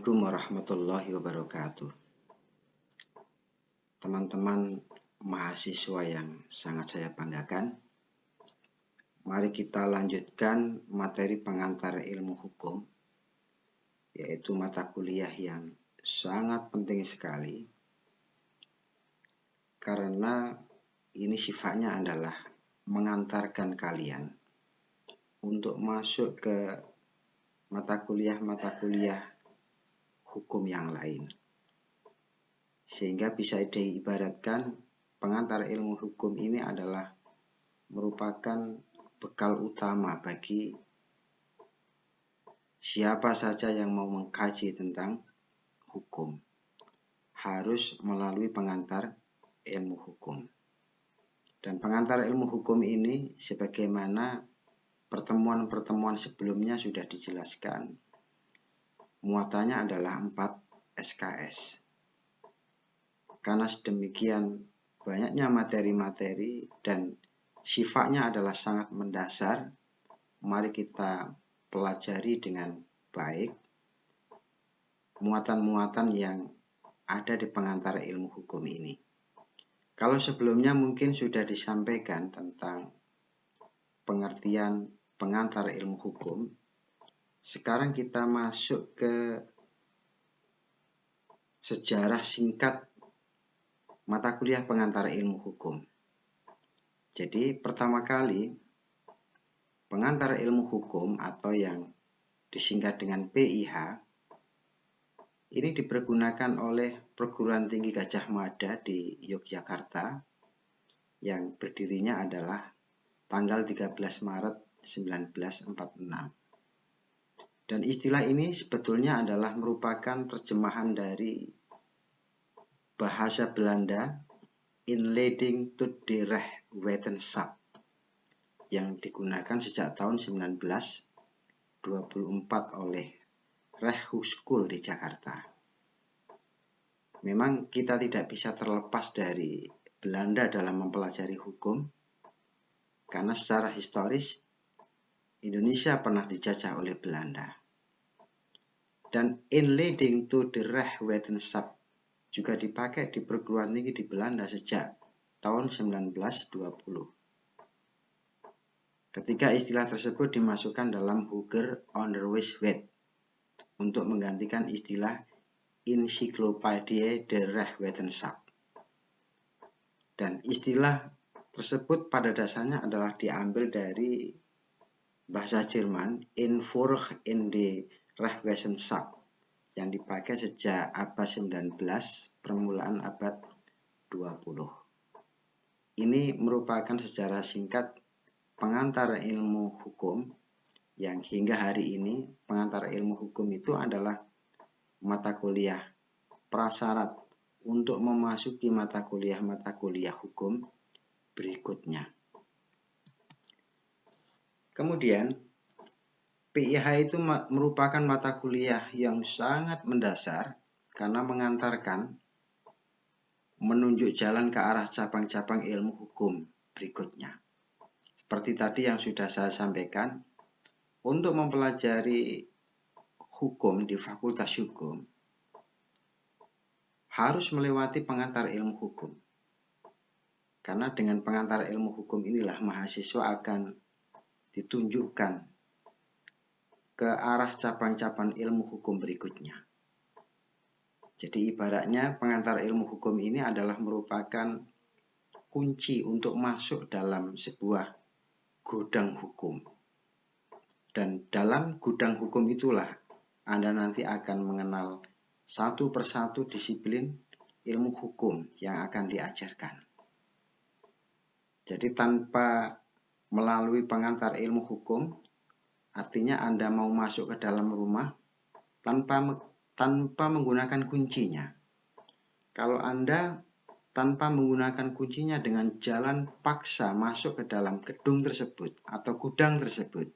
Assalamualaikum warahmatullahi wabarakatuh. Teman-teman mahasiswa yang sangat saya banggakan, mari kita lanjutkan materi pengantar ilmu hukum, yaitu mata kuliah yang sangat penting sekali, karena ini sifatnya adalah mengantarkan kalian untuk masuk ke mata kuliah hukum yang lain. Sehingga bisa diibaratkan pengantar ilmu hukum ini adalah merupakan bekal utama bagi siapa saja yang mau mengkaji tentang hukum. Harus melalui pengantar ilmu hukum. Dan pengantar ilmu hukum ini sebagaimana pertemuan-pertemuan sebelumnya sudah dijelaskan, muatannya adalah 4 SKS. Karena sedemikian banyaknya materi-materi dan sifatnya adalah sangat mendasar, mari kita pelajari dengan baik muatan-muatan yang ada di pengantar ilmu hukum ini. Kalau sebelumnya mungkin sudah disampaikan tentang pengertian pengantar ilmu hukum, sekarang kita masuk ke sejarah singkat mata kuliah pengantar ilmu hukum. Jadi pertama kali pengantar ilmu hukum atau yang disingkat dengan PIH ini dipergunakan oleh Perguruan Tinggi Gadjah Mada di Yogyakarta yang berdirinya adalah tanggal 13 Maret 1946. Dan istilah ini sebetulnya adalah merupakan terjemahan dari bahasa Belanda Inleiding tot de Rechtswetenschap yang digunakan sejak tahun 1924 oleh Rijkshogeschool di Jakarta. Memang kita tidak bisa terlepas dari Belanda dalam mempelajari hukum, karena secara historis Indonesia pernah dijajah oleh Belanda. Dan Inleiding tot de Rechtswetenschap juga dipakai di perguruan tinggi di Belanda sejak tahun 1920. Ketika istilah tersebut dimasukkan dalam Hoger Onderwijswet untuk menggantikan istilah Encyclopedie de Rechtswetenschap. Dan istilah tersebut pada dasarnya adalah diambil dari bahasa Jerman Invoerung in de Rechtswetenschap yang dipakai sejak abad 19, permulaan abad 20. Ini merupakan sejarah singkat pengantar ilmu hukum yang hingga hari ini pengantar ilmu hukum itu adalah mata kuliah prasyarat untuk memasuki mata kuliah hukum berikutnya. Kemudian PIH itu merupakan mata kuliah yang sangat mendasar karena mengantarkan menunjuk jalan ke arah cabang-cabang ilmu hukum berikutnya. Seperti tadi yang sudah saya sampaikan, untuk mempelajari hukum di Fakultas Hukum harus melewati pengantar ilmu hukum. Karena dengan pengantar ilmu hukum inilah mahasiswa akan ditunjukkan ke arah cabang-cabang ilmu hukum berikutnya. Jadi ibaratnya pengantar ilmu hukum ini adalah merupakan kunci untuk masuk dalam sebuah gudang hukum. Dan dalam gudang hukum itulah Anda nanti akan mengenal satu persatu disiplin ilmu hukum yang akan diajarkan. Jadi tanpa melalui pengantar ilmu hukum, artinya Anda mau masuk ke dalam rumah tanpa menggunakan kuncinya. Kalau Anda tanpa menggunakan kuncinya dengan jalan paksa masuk ke dalam gedung tersebut atau gudang tersebut,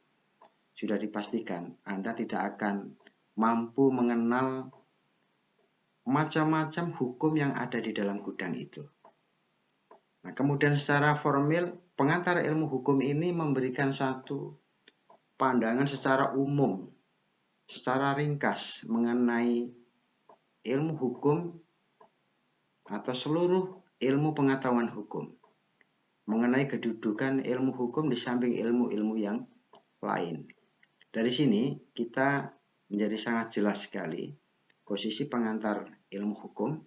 sudah dipastikan Anda tidak akan mampu mengenal macam-macam hukum yang ada di dalam gudang itu. Nah, kemudian secara formal, pengantar ilmu hukum ini memberikan satu pandangan secara umum secara ringkas mengenai ilmu hukum atau seluruh ilmu pengetahuan hukum, mengenai kedudukan ilmu hukum di samping ilmu-ilmu yang lain. Dari sini kita menjadi sangat jelas sekali posisi pengantar ilmu hukum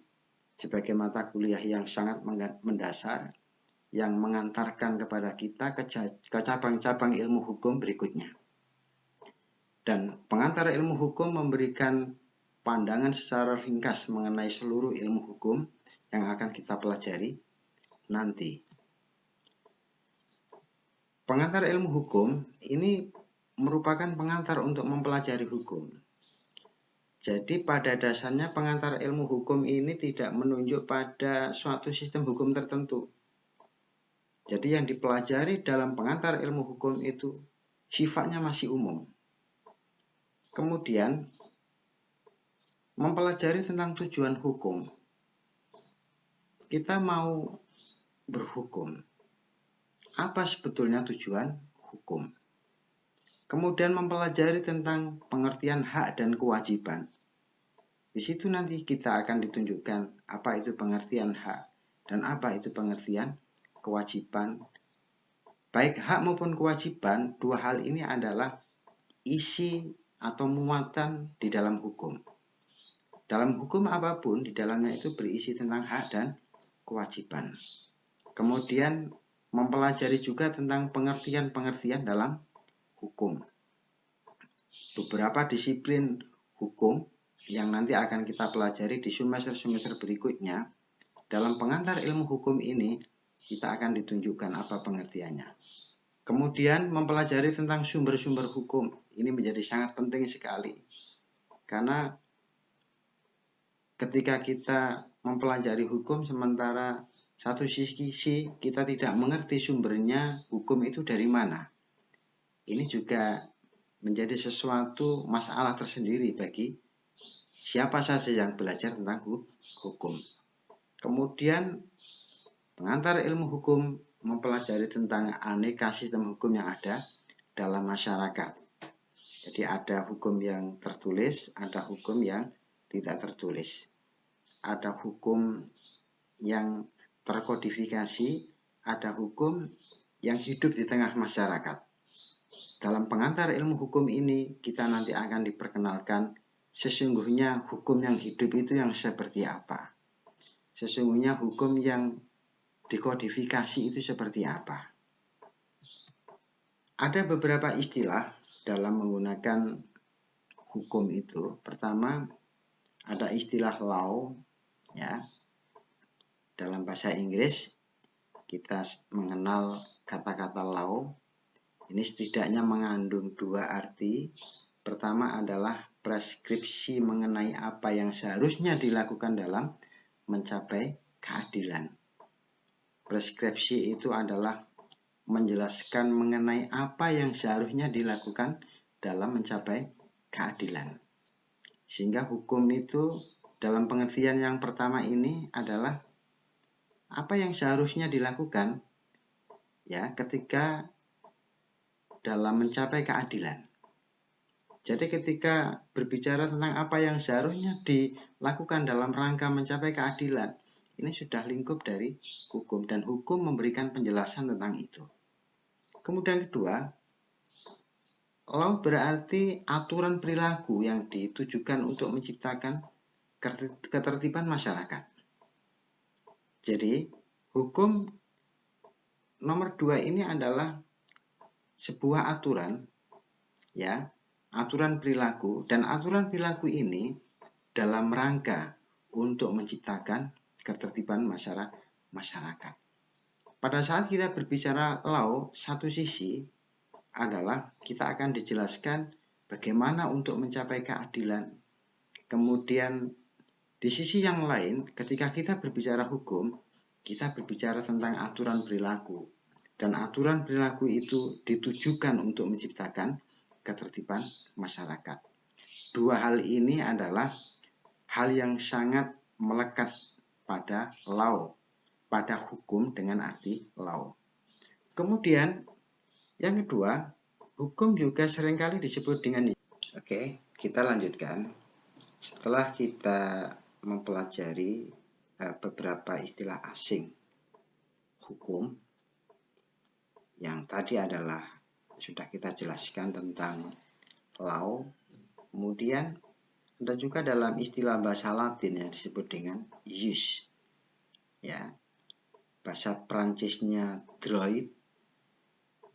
sebagai mata kuliah yang sangat mendasar yang mengantarkan kepada kita ke cabang-cabang ilmu hukum berikutnya. Dan pengantar ilmu hukum memberikan pandangan secara ringkas mengenai seluruh ilmu hukum yang akan kita pelajari nanti. Pengantar ilmu hukum ini merupakan pengantar untuk mempelajari hukum. Jadi pada dasarnya pengantar ilmu hukum ini tidak menunjuk pada suatu sistem hukum tertentu. Jadi yang dipelajari dalam pengantar ilmu hukum itu sifatnya masih umum. Kemudian mempelajari tentang tujuan hukum. Kita mau berhukum. Apa sebetulnya tujuan hukum? Kemudian mempelajari tentang pengertian hak dan kewajiban. Di situ nanti kita akan ditunjukkan apa itu pengertian hak dan apa itu pengertian kewajiban. Baik hak maupun kewajiban, dua hal ini adalah isi atau muatan di dalam hukum. Dalam hukum apapun, di dalamnya itu berisi tentang hak dan kewajiban. Kemudian mempelajari juga tentang pengertian-pengertian dalam hukum. Beberapa disiplin hukum yang nanti akan kita pelajari di semester-semester berikutnya, dalam pengantar ilmu hukum ini kita akan ditunjukkan apa pengertiannya. Kemudian mempelajari tentang sumber-sumber hukum. Ini menjadi sangat penting sekali. Karena ketika kita mempelajari hukum sementara satu sisi kita tidak mengerti sumbernya hukum itu dari mana. Ini juga menjadi sesuatu masalah tersendiri bagi siapa saja yang belajar tentang hukum. Kemudian pengantar ilmu hukum mempelajari tentang aneka sistem hukum yang ada dalam masyarakat. Jadi ada hukum yang tertulis, ada hukum yang tidak tertulis. Ada hukum yang terkodifikasi, ada hukum yang hidup di tengah masyarakat. Dalam pengantar ilmu hukum ini kita nanti akan diperkenalkan sesungguhnya hukum yang hidup itu yang seperti apa. Sesungguhnya hukum yang dikodifikasi itu seperti apa. Ada beberapa istilah dalam menggunakan hukum itu. Pertama, ada istilah law, ya. Dalam bahasa Inggris kita mengenal kata-kata law. Ini setidaknya mengandung dua arti. Pertama adalah preskripsi mengenai apa yang seharusnya dilakukan dalam mencapai keadilan. Preskripsi itu adalah menjelaskan mengenai apa yang seharusnya dilakukan dalam mencapai keadilan. Sehingga hukum itu dalam pengertian yang pertama ini adalah apa yang seharusnya dilakukan ya ketika dalam mencapai keadilan. Jadi ketika berbicara tentang apa yang seharusnya dilakukan dalam rangka mencapai keadilan, ini sudah lingkup dari hukum dan hukum memberikan penjelasan tentang itu. Kemudian kedua, law berarti aturan perilaku yang ditujukan untuk menciptakan ketertiban masyarakat. Jadi, hukum nomor 2 ini adalah sebuah aturan, ya, aturan perilaku, dan aturan perilaku ini dalam rangka untuk menciptakan ketertiban masyarakat. Pada saat kita berbicara law, satu sisi adalah kita akan dijelaskan bagaimana untuk mencapai keadilan. Kemudian di sisi yang lain, ketika kita berbicara hukum, kita berbicara tentang aturan perilaku. Dan aturan perilaku itu ditujukan untuk menciptakan ketertiban masyarakat. Dua hal ini adalah hal yang sangat melekat pada law, pada hukum dengan arti law. Kemudian yang kedua, hukum juga seringkali disebut dengan kita lanjutkan. Setelah kita mempelajari beberapa istilah asing hukum, yang tadi adalah sudah kita jelaskan tentang law, kemudian ada juga dalam istilah bahasa Latin yang disebut dengan jus, ya. Bahasa Prancisnya droit,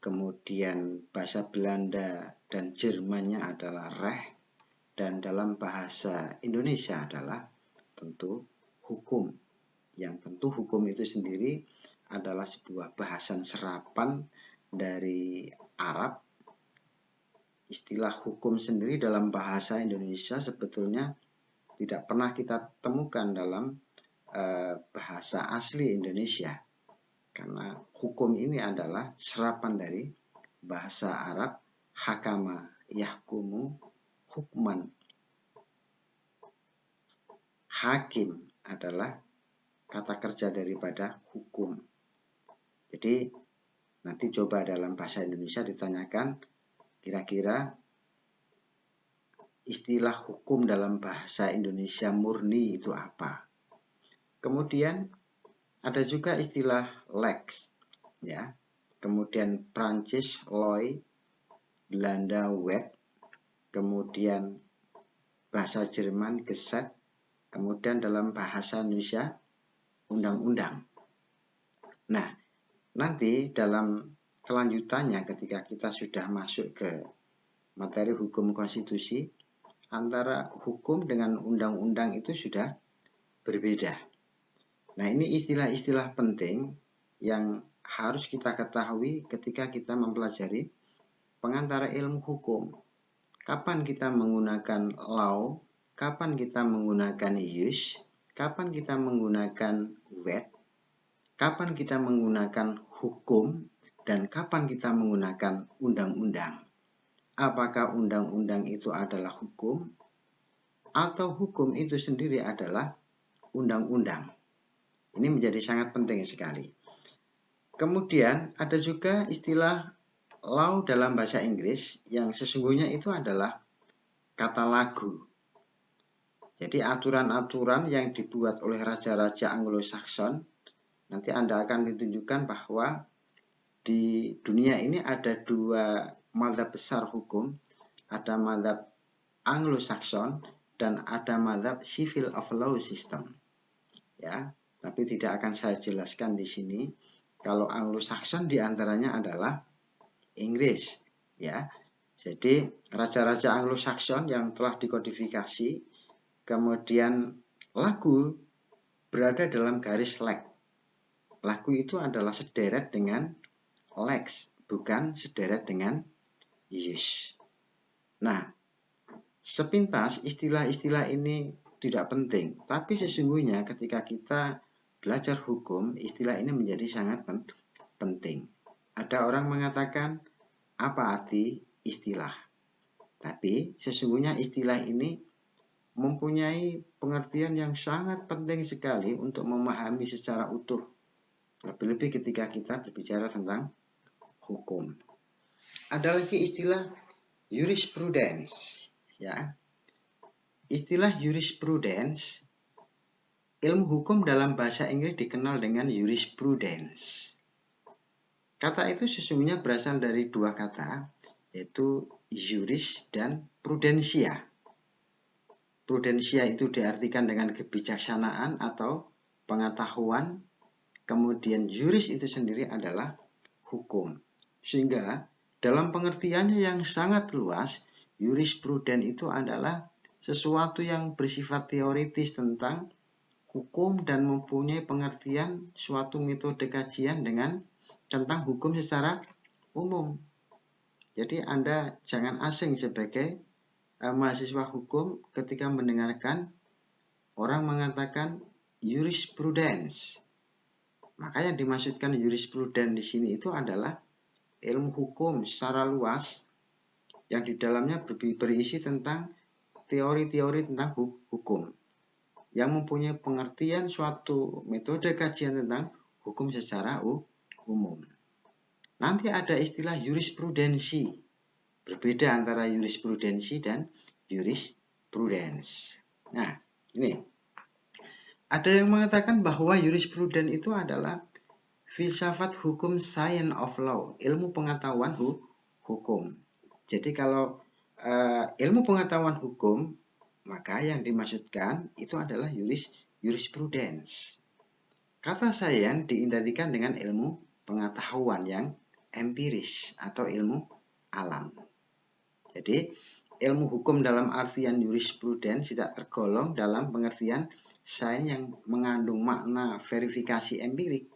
kemudian bahasa Belanda dan Jermannya adalah recht, dan dalam bahasa Indonesia adalah tentu hukum. Yang tentu hukum itu sendiri adalah sebuah bahasan serapan dari Arab. Istilah hukum sendiri dalam bahasa Indonesia sebetulnya tidak pernah kita temukan dalam bahasa asli Indonesia, karena hukum ini adalah serapan dari bahasa Arab hakama yahkumu hukman. Hakim adalah kata kerja daripada hukum. Jadi nanti coba dalam bahasa Indonesia ditanyakan kira-kira istilah hukum dalam bahasa Indonesia murni itu apa. Kemudian ada juga istilah lex, ya. Kemudian Prancis loi, Belanda wet, kemudian bahasa Jerman Gesetz, kemudian dalam bahasa Indonesia undang-undang. Nah, nanti dalam kelanjutannya ketika kita sudah masuk ke materi hukum konstitusi, antara hukum dengan undang-undang itu sudah berbeda. Nah, ini istilah-istilah penting yang harus kita ketahui ketika kita mempelajari pengantara ilmu hukum. Kapan kita menggunakan law, kapan kita menggunakan jus, kapan kita menggunakan wet, kapan kita menggunakan hukum, dan kapan kita menggunakan undang-undang. Apakah undang-undang itu adalah hukum, atau hukum itu sendiri adalah undang-undang? Ini menjadi sangat penting sekali. Kemudian ada juga istilah law dalam bahasa Inggris yang sesungguhnya itu adalah kata lagu. Jadi aturan-aturan yang dibuat oleh raja-raja Anglo-Saxon, nanti Anda akan ditunjukkan bahwa di dunia ini ada dua mazhab besar hukum, ada mazhab Anglo-Saxon dan ada mazhab civil of law system. Ya, tapi tidak akan saya jelaskan di sini. Kalau Anglo-Saxon diantaranya adalah Inggris, ya. Jadi raja-raja Anglo-Saxon yang telah dikodifikasi, kemudian lagu berada dalam garis leg. Lagu itu adalah sederet dengan lex, bukan sederet dengan jus. Nah, sepintas istilah-istilah ini tidak penting, tapi sesungguhnya ketika kita belajar hukum, istilah ini menjadi sangat penting. Ada orang mengatakan, apa arti istilah? Tapi sesungguhnya istilah ini mempunyai pengertian yang sangat penting sekali untuk memahami secara utuh. Lebih-lebih ketika kita berbicara tentang hukum. Ada lagi istilah jurisprudence, ya. Istilah jurisprudence, ilmu hukum dalam bahasa Inggris dikenal dengan jurisprudence. Kata itu sesungguhnya berasal dari dua kata, yaitu juris dan prudensia. Prudensia itu diartikan dengan kebijaksanaan atau pengetahuan, kemudian juris itu sendiri adalah hukum. Sehingga dalam pengertiannya yang sangat luas, jurisprudens itu adalah sesuatu yang bersifat teoritis tentang hukum dan mempunyai pengertian suatu metode kajian tentang hukum secara umum. Jadi Anda jangan asing sebagai mahasiswa hukum ketika mendengarkan orang mengatakan jurisprudens. Maka yang dimaksudkan jurisprudens di sini itu adalah ilmu hukum secara luas yang di dalamnya berisi tentang teori-teori tentang hukum yang mempunyai pengertian suatu metode kajian tentang hukum secara umum. Nanti ada istilah jurisprudensi. Berbeda antara jurisprudensi dan jurisprudence. Nah, ini ada yang mengatakan bahwa jurisprudence itu adalah filsafat hukum, science of law, ilmu pengetahuan hukum. Jadi kalau ilmu pengetahuan hukum, maka yang dimaksudkan itu adalah jurisprudence. Kata science diidentikan dengan ilmu pengetahuan yang empiris atau ilmu alam. Jadi ilmu hukum dalam artian jurisprudence tidak tergolong dalam pengertian sains yang mengandung makna verifikasi empirik.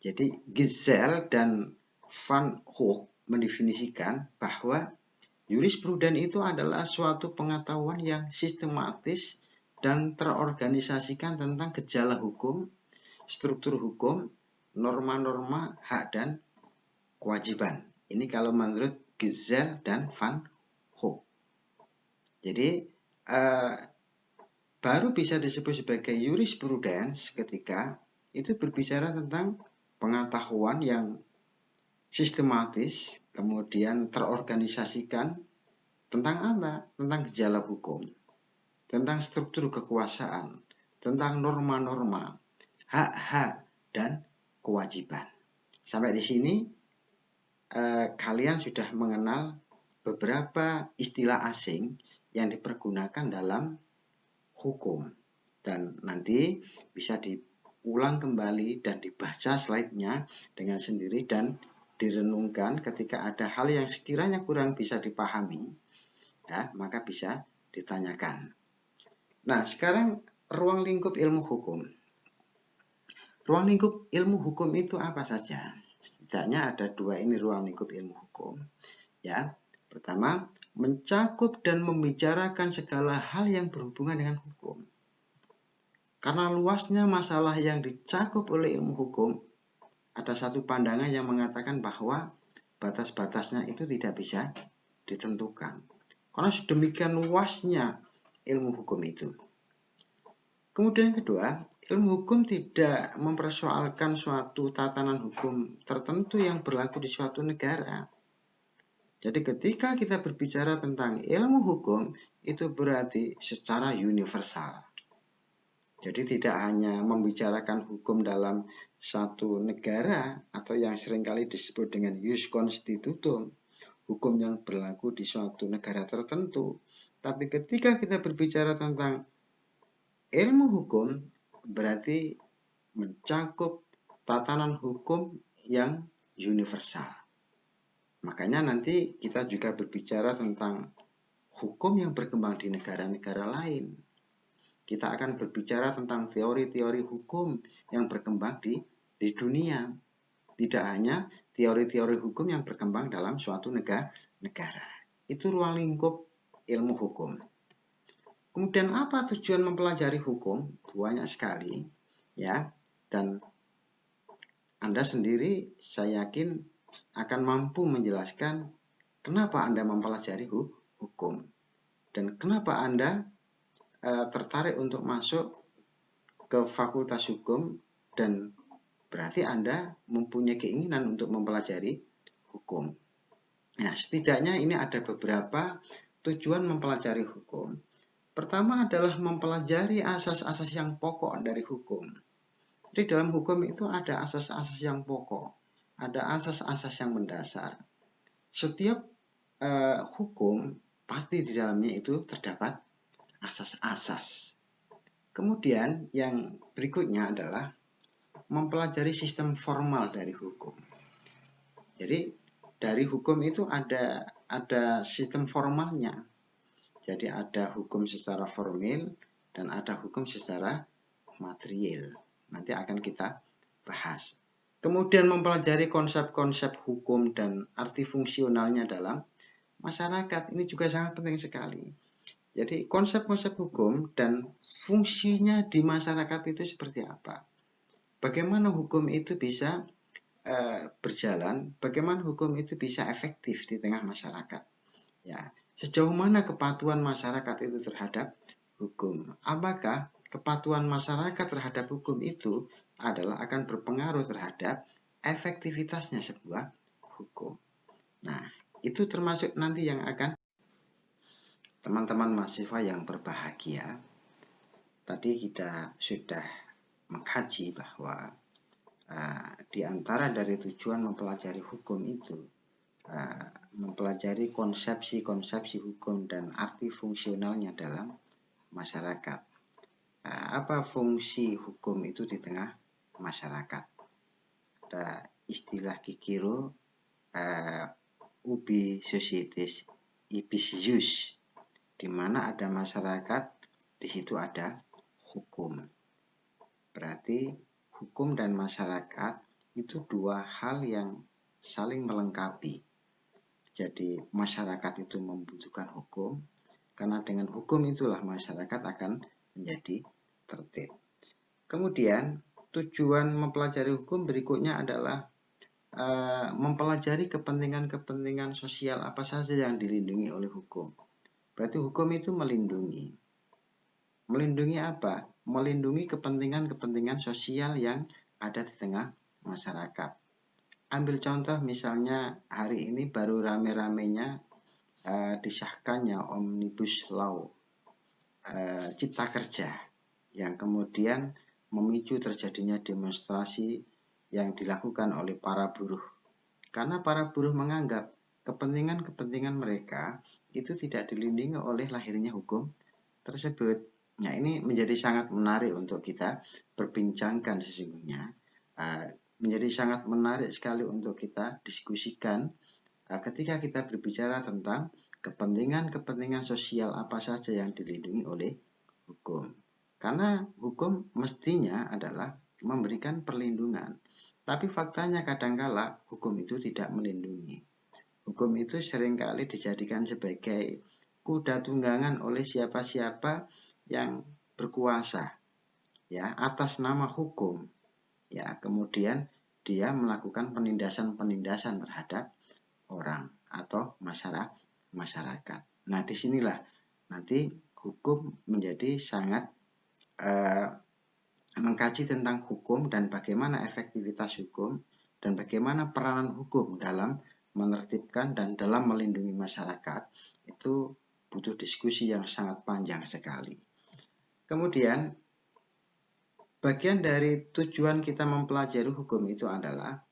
Jadi Gizel dan Van Hoek mendefinisikan bahwa jurisprudence itu adalah suatu pengetahuan yang sistematis dan terorganisasikan tentang gejala hukum, struktur hukum, norma-norma, hak dan kewajiban. Ini kalau menurut Gizel dan Van Hoek. Jadi baru bisa disebut sebagai jurisprudence ketika itu berbicara tentang pengetahuan yang sistematis, kemudian terorganisasikan tentang apa? Tentang gejala hukum, tentang struktur kekuasaan, tentang norma-norma, hak-hak, dan kewajiban. Sampai di sini kalian sudah mengenal beberapa istilah asing yang dipergunakan dalam hukum. Dan nanti bisa diulang kembali dan dibaca slide-nya dengan sendiri dan direnungkan ketika ada hal yang sekiranya kurang bisa dipahami, ya, maka bisa ditanyakan. Nah, sekarang ruang lingkup ilmu hukum. Ruang lingkup ilmu hukum itu apa saja? Setidaknya ada dua ini ruang lingkup ilmu hukum. Ya, pertama, mencakup dan membicarakan segala hal yang berhubungan dengan hukum. Karena luasnya masalah yang dicakup oleh ilmu hukum, ada satu pandangan yang mengatakan bahwa batas-batasnya itu tidak bisa ditentukan. Karena sedemikian luasnya ilmu hukum itu. Kemudian kedua, ilmu hukum tidak mempersoalkan suatu tatanan hukum tertentu yang berlaku di suatu negara. Jadi ketika kita berbicara tentang ilmu hukum, itu berarti secara universal. Jadi tidak hanya membicarakan hukum dalam satu negara atau yang seringkali disebut dengan jus constitutum, hukum yang berlaku di suatu negara tertentu. Tapi ketika kita berbicara tentang ilmu hukum, berarti mencakup tatanan hukum yang universal. Makanya nanti kita juga berbicara tentang hukum yang berkembang di negara-negara lain. Kita akan berbicara tentang teori-teori hukum yang berkembang di dunia. Tidak hanya teori-teori hukum yang berkembang dalam suatu negara. Itu ruang lingkup ilmu hukum. Kemudian apa tujuan mempelajari hukum? Banyak sekali, ya. Dan Anda sendiri saya yakin akan mampu menjelaskan kenapa Anda mempelajari hukum dan kenapa Anda tertarik untuk masuk ke fakultas hukum, dan berarti Anda mempunyai keinginan untuk mempelajari hukum. Nah, setidaknya ini ada beberapa tujuan mempelajari hukum. Pertama adalah mempelajari asas-asas yang pokok dari hukum. Jadi dalam hukum itu ada asas-asas yang pokok, ada asas-asas yang mendasar. Setiap hukum pasti di dalamnya itu terdapat asas-asas. Kemudian yang berikutnya adalah mempelajari sistem formal dari hukum. Jadi dari hukum itu ada sistem formalnya. Jadi ada hukum secara formil dan ada hukum secara material. Nanti akan kita bahas. Kemudian mempelajari konsep-konsep hukum dan arti fungsionalnya dalam masyarakat. Ini juga sangat penting sekali. Jadi konsep-konsep hukum dan fungsinya di masyarakat itu seperti apa? Bagaimana hukum itu bisa berjalan? Bagaimana hukum itu bisa efektif di tengah masyarakat? Ya, sejauh mana kepatuhan masyarakat itu terhadap hukum? Apakah kepatuhan masyarakat terhadap hukum itu adalah akan berpengaruh terhadap efektivitasnya sebuah hukum? Nah, itu termasuk nanti yang akan Teman-teman mahasiswa yang berbahagia, tadi kita sudah mengkaji bahwa di antara dari tujuan mempelajari hukum itu mempelajari konsepsi-konsepsi hukum dan arti fungsionalnya dalam masyarakat. Apa fungsi hukum itu di tengah masyarakat? Ada istilah Kikiro, ubi societas ibis jus, di mana ada masyarakat, di situ ada hukum. Berarti hukum dan masyarakat itu dua hal yang saling melengkapi. Jadi masyarakat itu membutuhkan hukum, karena dengan hukum itulah masyarakat akan menjadi tertib. Kemudian tujuan mempelajari hukum berikutnya adalah mempelajari kepentingan-kepentingan sosial apa saja yang dilindungi oleh hukum. Berarti hukum itu melindungi. Melindungi apa? Melindungi kepentingan-kepentingan sosial yang ada di tengah masyarakat. Ambil contoh misalnya hari ini baru rame-ramenya disahkannya Omnibus Law Cipta Kerja yang kemudian memicu terjadinya demonstrasi yang dilakukan oleh para buruh. Karena para buruh menganggap kepentingan-kepentingan mereka itu tidak dilindungi oleh lahirnya hukum tersebut. Nah, ini menjadi sangat menarik untuk kita perbincangkan sesungguhnya. Menjadi sangat menarik sekali untuk kita diskusikan ketika kita berbicara tentang kepentingan-kepentingan sosial apa saja yang dilindungi oleh hukum. Karena hukum mestinya adalah memberikan perlindungan. Tapi faktanya kadangkala hukum itu tidak melindungi. Hukum itu seringkali dijadikan sebagai kuda tunggangan oleh siapa-siapa yang berkuasa ya atas nama hukum. Ya, kemudian dia melakukan penindasan-penindasan terhadap orang atau masyarakat. Nah, disinilah nanti hukum menjadi sangat mengkaji tentang hukum dan bagaimana efektivitas hukum dan bagaimana peranan hukum dalam menertibkan dan dalam melindungi masyarakat itu butuh diskusi yang sangat panjang sekali. Kemudian bagian dari tujuan kita mempelajari hukum itu adalah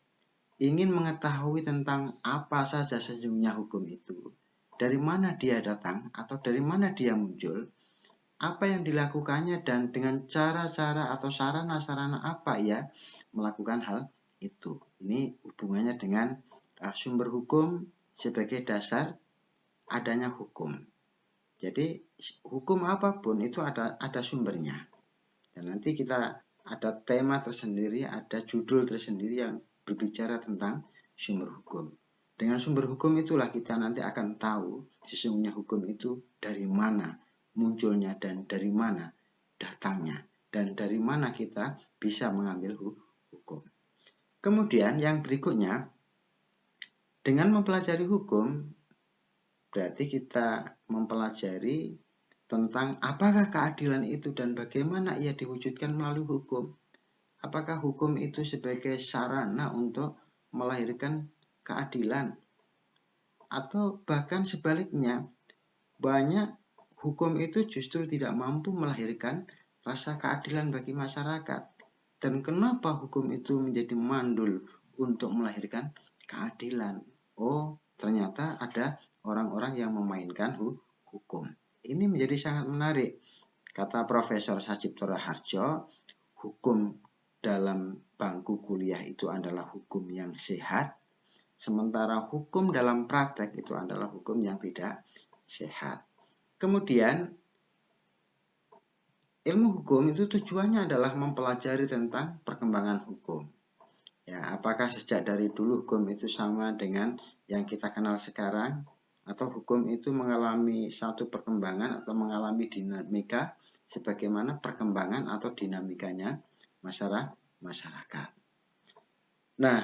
ingin mengetahui tentang apa saja sesungguhnya hukum itu, dari mana dia datang atau dari mana dia muncul, apa yang dilakukannya dan dengan cara-cara atau sarana-sarana apa ia melakukan hal itu. Ini hubungannya dengan sumber hukum sebagai dasar adanya hukum. Jadi hukum apapun itu ada sumbernya. Dan nanti kita ada tema tersendiri, ada judul tersendiri yang berbicara tentang sumber hukum. Dengan sumber hukum itulah kita nanti akan tahu sesungguhnya hukum itu dari mana munculnya dan dari mana datangnya dan dari mana kita bisa mengambil hukum. Kemudian yang berikutnya, dengan mempelajari hukum berarti kita mempelajari tentang apakah keadilan itu dan bagaimana ia diwujudkan melalui hukum. Apakah hukum itu sebagai sarana untuk melahirkan keadilan? Atau bahkan sebaliknya, banyak hukum itu justru tidak mampu melahirkan rasa keadilan bagi masyarakat. Dan kenapa hukum itu menjadi mandul untuk melahirkan keadilan? Oh, ternyata ada orang-orang yang memainkan hukum. Ini menjadi sangat menarik. Kata Profesor Sajipto Raharjo, hukum dalam bangku kuliah itu adalah hukum yang sehat, sementara hukum dalam praktek itu adalah hukum yang tidak sehat. Kemudian, ilmu hukum itu tujuannya adalah mempelajari tentang perkembangan hukum. Ya, apakah sejak dari dulu hukum itu sama dengan yang kita kenal sekarang? Atau hukum itu mengalami satu perkembangan atau mengalami dinamika sebagaimana perkembangan atau dinamikanya masyarakat. Nah,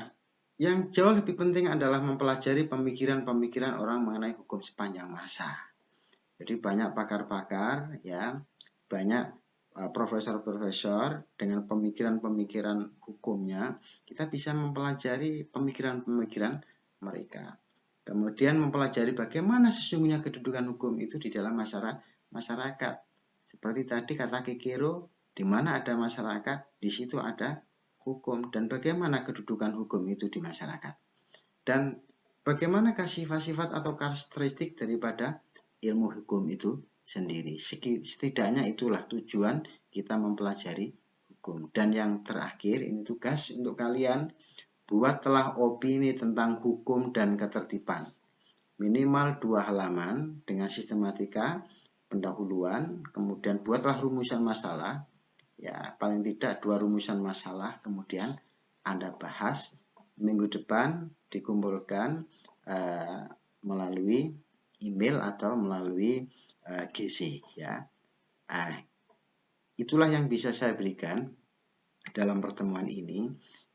yang jauh lebih penting adalah mempelajari pemikiran-pemikiran orang mengenai hukum sepanjang masa. Jadi banyak pakar-pakar, ya, banyak profesor-profesor dengan pemikiran-pemikiran hukumnya, kita bisa mempelajari pemikiran-pemikiran mereka. Kemudian mempelajari bagaimana sesungguhnya kedudukan hukum itu di dalam masyarakat. Seperti tadi kata Kikero, di mana ada masyarakat, di situ ada hukum. Dan bagaimana kedudukan hukum itu di masyarakat. Dan bagaimanakah sifat-sifat atau karakteristik daripada ilmu hukum itu sendiri. Setidaknya itulah tujuan kita mempelajari hukum. Dan yang terakhir, ini tugas untuk kalian. Buatlah opini tentang hukum dan ketertiban. Minimal 2 halaman dengan sistematika, pendahuluan, kemudian buatlah rumusan masalah. Ya, paling tidak 2 rumusan masalah, kemudian Anda bahas. Minggu depan dikumpulkan melalui email atau melalui GC ya. Itulah yang bisa saya berikan dalam pertemuan ini.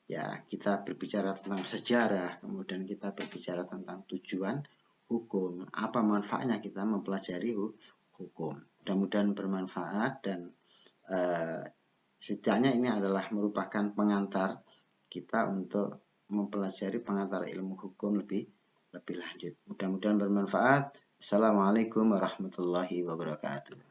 Ya, kita berbicara tentang sejarah, kemudian kita berbicara tentang tujuan hukum, apa manfaatnya kita mempelajari hukum. Mudah-mudahan bermanfaat dan setidaknya ini adalah merupakan pengantar kita untuk mempelajari pengantar ilmu hukum lebih lanjut. Mudah-mudahan bermanfaat. Assalamualaikum warahmatullahi wabarakatuh.